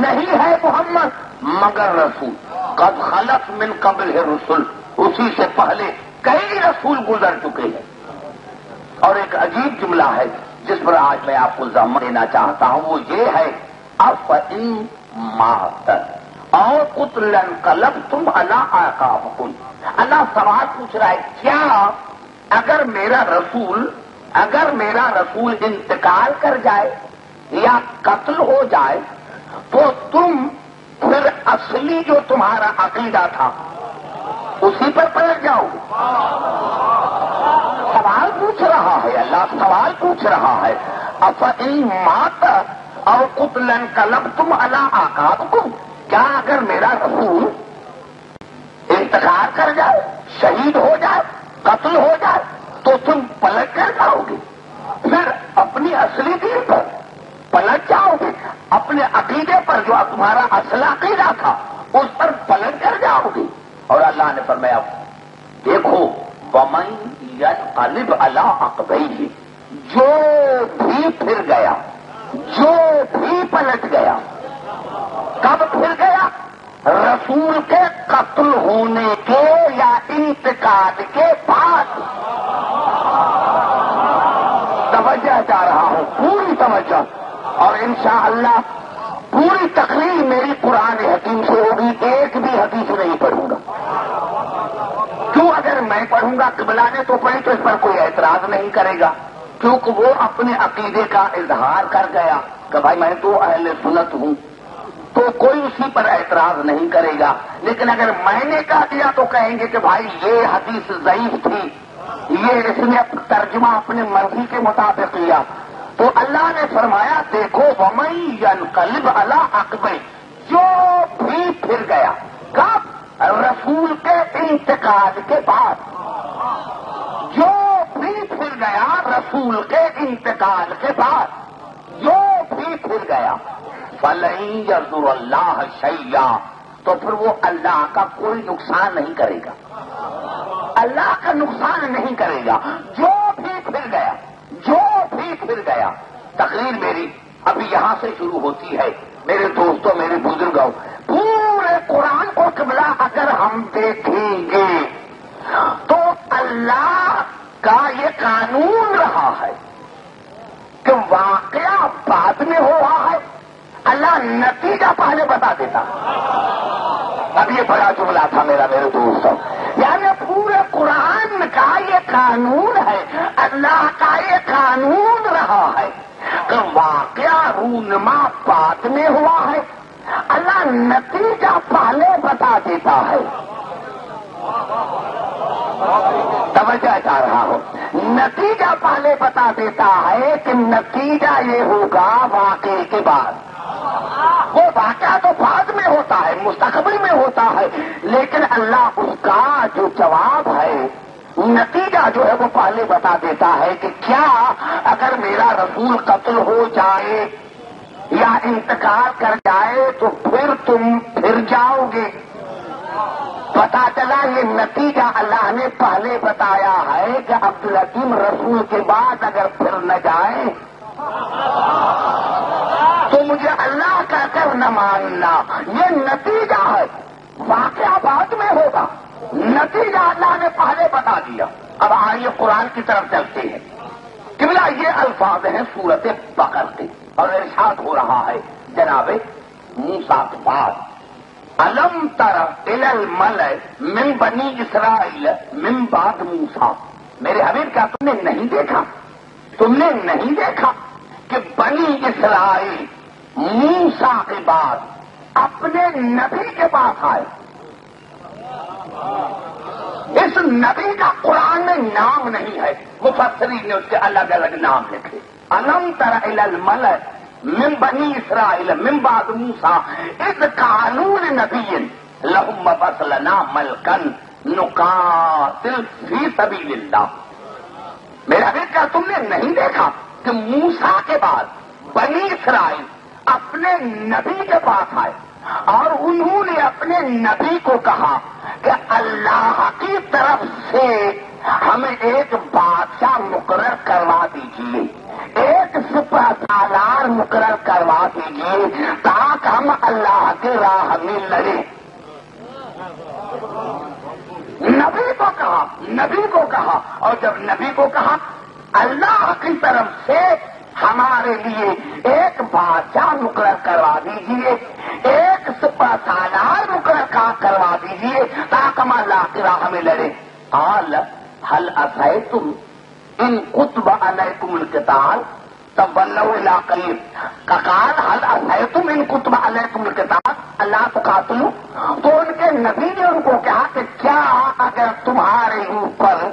نہیں ہے محمد مگر رسول، قد خلت من قبل رسل، اسی سے پہلے کئی رسول گزر چکے ہیں۔ اور ایک عجیب جملہ ہے جس پر آج میں آپ کو ضم دینا چاہتا ہوں، وہ یہ ہے افإن مات اور قتل انقلبتم علی اعقابکم۔ اللہ سوال پوچھ رہا ہے، کیا اگر میرا رسول انتقال کر جائے یا قتل ہو جائے تو تم پھر اصلی جو تمہارا عقیدہ تھا اسی پر پلٹ جاؤ گے؟ سوال پوچھ رہا ہے اللہ، سوال پوچھ رہا ہے افإن مات اور قتل انقلبتم علی اعقابکم، کیا اگر میرا رسول انتقال کر جائے، شہید ہو جائے، قتل ہو جائے تو تم پلٹ کر جاؤ گے؟ پھر اپنی اصلی دین پر پلٹ جاؤ گے، اپنے عقیدے پر جو تمہارا اصل عقیدہ تھا اس پر پلٹ کر جاؤ گے؟ اور اللہ نے فرمایا دیکھو وَمَن يَنْقَلِبْ عَلَىٰ عَقْبَيْهِ، جو بھی پھر گیا، جو بھی پلٹ گیا، کب پھر گیا؟ رسول کے قتل ہونے کے یا انتقال کے بعد۔ توجہ چاہ رہا ہوں، پوری توجہ، اور انشاءاللہ پوری تقریر میری قرآن حکیم سے ہوگی، ایک بھی حدیث نہیں پڑھوں گا۔ کیوں؟ اگر میں پڑھوں گا، قبلہ نے تو پڑھی تو اس پر کوئی اعتراض نہیں کرے گا، کیونکہ وہ اپنے عقیدے کا اظہار کر گیا کہ بھائی میں تو اہل سنت ہوں، تو کوئی اسی پر اعتراض نہیں کرے گا۔ لیکن اگر میں نے کہہ دیا تو کہیں گے کہ بھائی یہ حدیث ضعیف تھی، یہ اس نے ترجمہ اپنے مرضی کے مطابق کیا۔ تو اللہ نے فرمایا دیکھو وَمَن يَنْقَلِبْ عَلَىٰ عَقْبَيْهِ، جو بھی پھر گیا، کب؟ رسول کے انتقال کے بعد، جو بھی پھر گیا رسول کے انتقال کے بعد، جو بھی پھر گیا فَلَن يَضُرَّ اللَّهَ شَيْئًا، تو پھر وہ اللہ کا کوئی نقصان نہیں کرے گا، اللہ کا نقصان نہیں کرے گا۔ جو بھی پھر گیا، جو بھی پھر گیا۔ تقریر میری ابھی یہاں سے شروع ہوتی ہے۔ میرے دوستوں، میرے بزرگوں، پورے قرآن کو قبلہ اگر ہم دیکھیں گے تو اللہ کا یہ قانون رہا ہے کہ واقعہ بعد میں ہوا ہے، اللہ نتیجہ پہلے بتا دیتا۔ اب یہ بڑا جملہ تھا میرا، میرے دوستوں، یعنی پورے قرآن کا یہ قانون ہے، اللہ کا یہ قانون رہا ہے کہ واقعہ رونما بعد میں ہوا ہے، اللہ نتیجہ پہلے بتا دیتا ہے۔ توجہ چاہ رہا ہوں، نتیجہ پہلے بتا دیتا ہے کہ نتیجہ یہ ہوگا واقعے کے بعد۔ وہ واقعہ تو بعد میں ہوتا ہے، مستقبل میں ہوتا ہے، لیکن اللہ اس کا جو جواب ہے، نتیجہ جو ہے وہ پہلے بتا دیتا ہے کہ کیا اگر میرا رسول قتل ہو جائے یا انتقال کر جائے تو پھر تم پھر جاؤ گے؟ پتا چلا یہ نتیجہ اللہ نے پہلے بتایا ہے کہ عبدالحکیم رسول کے بعد اگر پھر نہ جائے تو مجھے اللہ کا کر نہ ماننا۔ یہ نتیجہ ہے، واقعہ بعد میں ہوگا، نتیجہ اللہ نے پہلے بتا دیا۔ اب آئیے قرآن کی طرف چلتے ہیں۔ قبلہ یہ الفاظ ہیں سورت بقرہ کے، اور ارشاد ہو رہا ہے جناب موسیٰ کے بعد الم تر الی الملأ من بنی اسرائیل من بعد موسیٰ، میرے حبیب کیا تم نے نہیں دیکھا، تم نے نہیں دیکھا کہ بنی اسرائیل موسیٰ کے بعد اپنے نبی کے پاس آئے؟ اس نبی کا قرآن میں نام نہیں ہے، مفسرین نے اس کے الگ الگ نام لکھے۔ الم تر الی الملأ من بنی اسرائیل من بعد موسیٰ اذ قالوا لنبی لہم ابعث لنا ملکا نقاتل فی سبیل اللہ۔ میرا حبیب کیا تم نے نہیں دیکھا کہ موسیٰ کے بعد بنی اسرائیل اپنے نبی کے پاس آئے اور انہوں نے اپنے نبی کو کہا کہ اللہ کی طرف سے ہمیں ایک بادشاہ مقرر کروا دیجیے، ایک سپہ سالار مقرر کروا دیجیے تاکہ ہم اللہ کے راہ میں لڑیں. نبی کو کہا اور جب نبی کو کہا اللہ کی طرف سے ہمارے لیے ایک بادشاہ مقرر کروا دیجیے, ایک سپہ سالار مقرر کروا دیجیے تاکہ ہم اللہ کی راہ میں لڑیں. قال هل عصيتم ان كتب عليكم القتال تولوا الى قريب. قال هل عصيتم ان كتب عليكم القتال اللہ تقاتلوا. تو ان کے نبی نے ان کو کہا کہ کیا اگر تمہارے اوپر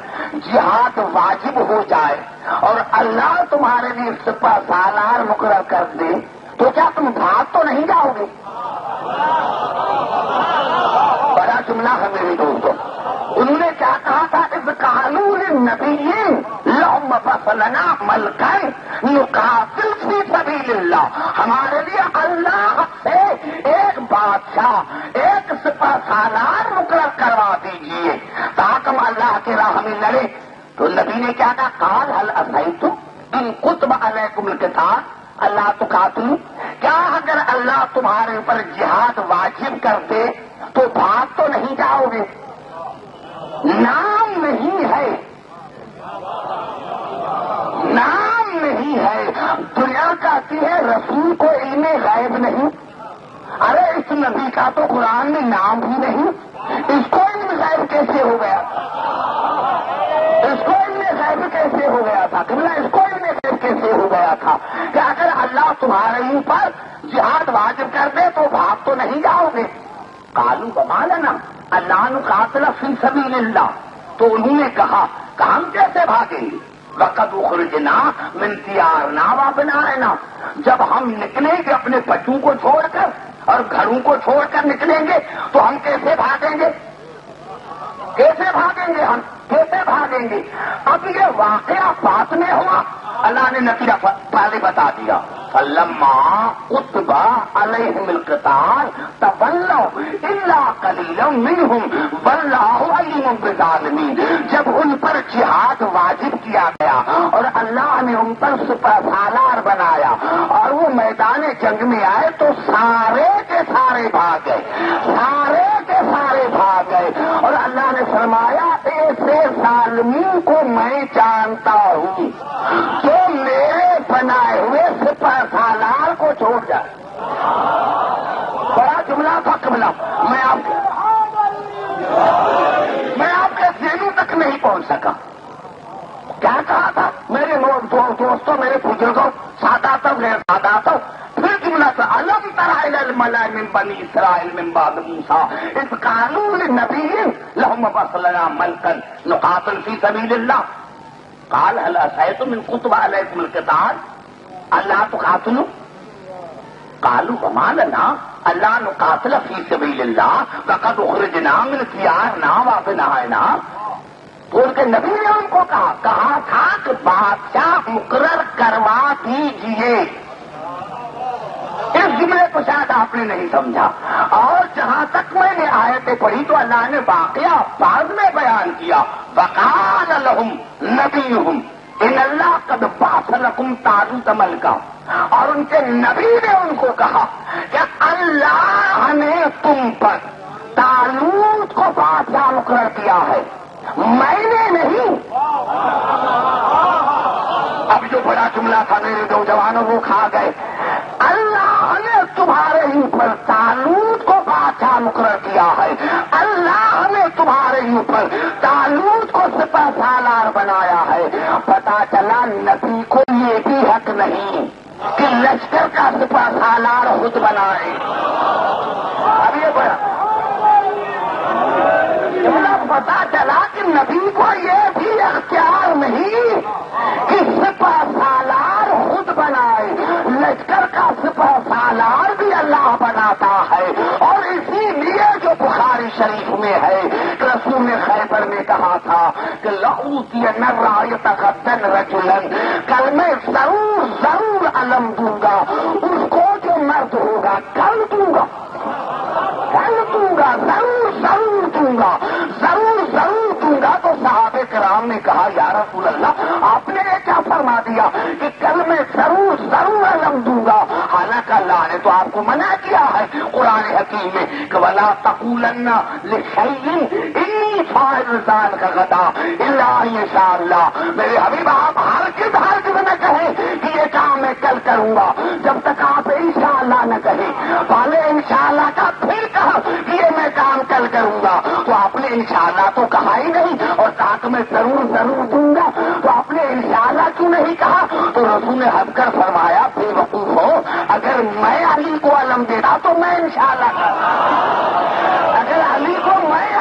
جہاد واجب ہو جائے اور اللہ تمہارے لیے سپہ سالار مقرر کر دے تو کیا تم بھاگ تو نہیں جاؤ گے؟ بڑا جملہ ہے میرے دوستوں. انہوں نے کیا کہا تھا؟ اس قانون نبی لہم فصلنا ملکن نقاتل فی سبیل اللہ. ہمارے لیے اللہ سے ایک بادشاہ ایک سپہ سالار مقرر کروا دیجیے تاکہ ہم اللہ کے راہ میں لڑیں. تو نبی نے کیا کہا؟ قال هل عصيتم ان كتب عليكم القتال اللہ تقاتلوا. کیا اگر اللہ تمہارے اوپر جہاد واجب کر دے تو بھاگ تو نہیں جاؤ گے؟ نام نہیں ہے دنیا کہتی ہے رسول کو علم غیب نہیں. ارے اس نبی کا تو قرآن میں نام بھی نہیں, اس کو علم غیب کیسے ہو گیا؟ اس کو علم غیب کیسے ہو گیا تھا؟ اس کو علم غیب کیسے ہو گیا تھا کہ اگر اللہ تمہارے اوپر جہاد واجب کر دے تو بھاگ تو نہیں جاؤ گے؟ قالوا وما لنا اللہ نقاتل فی سبیل اللہ. تو انہوں نے کہا کہ ہم کیسے بھاگیں گے؟ وقد اخرجنا من دیارنا وابنائنا. جب ہم نکلیں گے اپنے بچوں کو چھوڑ کر اور گھروں کو چھوڑ کر نکلیں گے تو ہم کیسے بھاگیں گے؟ ہم کیسے بھاگیں گے؟ اب یہ واقعہ بعد میں ہوا, اللہ نے نتیجہ پہلے بتا دیا. فلما كتب عليهم القتال تولوا الا قليلا منهم والله عليم بالظالمين. جب ان پر جہاد واجب کیا گیا اور اللہ نے ان پر سپہ سالار بنایا اور وہ میدان جنگ میں آئے تو سارے کے سارے بھاگ گئے اور اللہ نے فرمایا ایسے ظالمین کو میں جانتا ہوں جو میرے بنائے ہوئے سپہ سالار کو چھوڑ جائے. بڑا جملہ تھا قبلہ, میں آپ کے ذہنوں تک نہیں پہنچ سکا. کیا کہا تھا میرے دوستوں, میرے بزرگوں, ساداتوں, غیر ساداتوں؟ پھر جملہ تھا الم تر الی الملأ من بنی اسرائیل من بعد موسیٰ اذ قالوا لنبی لهم فصلنا ملکا نقاتل فی سبیل اللہ. قال هل عصيتم ان كتب عليكم القتال اللہ تقاتلوا. قالوا وما لنا الا نقاتل فی سبیل اللہ وقد اخرجنا من دیارنا وابنائنا. تو ان کے نبی نے ان کو کہا تھا کہ بادشاہ مقرر کروا دیجیے. اس جملے کو شاید آپ نے نہیں سمجھا. اور جہاں تک میں نے آیتیں پڑھی تو اللہ نے واقعہ بعد میں بیان کیا. وقال لهم نبیہم ان اللہ قد بعث لکم طالوت ملکا. اور ان کے نبی نے ان کو کہا کہ اللہ نے تم پر طالوت کو بادشاہ مقرر کیا ہے, میں نے نہیں. اب جو بڑا جملہ تھا میرے دو جوانوں وہ کھا گئے. اللہ نے تمہارے اوپر طالوت کو بادشاہ مقرر کیا ہے, اللہ نے تمہارے اوپر طالوت کو سپہ سالار بنایا ہے. پتا چلا نبی کو یہ بھی حق نہیں کہ لشکر کا سپہ سالار خود بنائے. اب یہ بڑا پتا چلا کہ نبی کو یہ بھی اختیار نہیں کہ سپہ سالار خود بنائے. لشکر کا سپہ سالار بھی اللہ بناتا ہے. اور اسی لیے جو بخاری شریف میں ہے کہ رسول نے خیبر میں کہا تھا کہ لأوتین الرایۃ غدا رجلا, کل میں ضرور علم دوں گا اس کو جو مرد ہوگا, کل دوں گا, ضرور دوں گا. تو صحابہ کرام نے کہا یا رسول اللہ آپ نے یہ کیا فرما دیا کہ کل میں ضرور منع کیا ہے قرآن حکیم میں کہ وَلَا تَقُولَنَّ لِشَيْءٍ إِنِّي فَاعِلٌ ذَلِكَ غَدًا إِلَّا أَن يَشَاءَ اللَّهُ۔ میرے حبیب آپ ہرگز نہ کہیں کہ یہ کام میں کل کروں گا جب تک آپ انشاءاللہ نہ کہیں۔ پہلے انشاءاللہ کا پھر کہا کہ یہ میں کام کل کروں گا، تو آپ نے انشاءاللہ تو کہا ہی نہیں، اور کہا کہ میں ضرور دوں گا، تو آپ نے انشاءاللہ کیوں نہیں کہا؟ تو رسول نے ہنس کر فرمایا بے وقوف ہو، اگر میں علی کو علم دیتا تو میں انشاءاللہ کرتا، اگر علی کو میں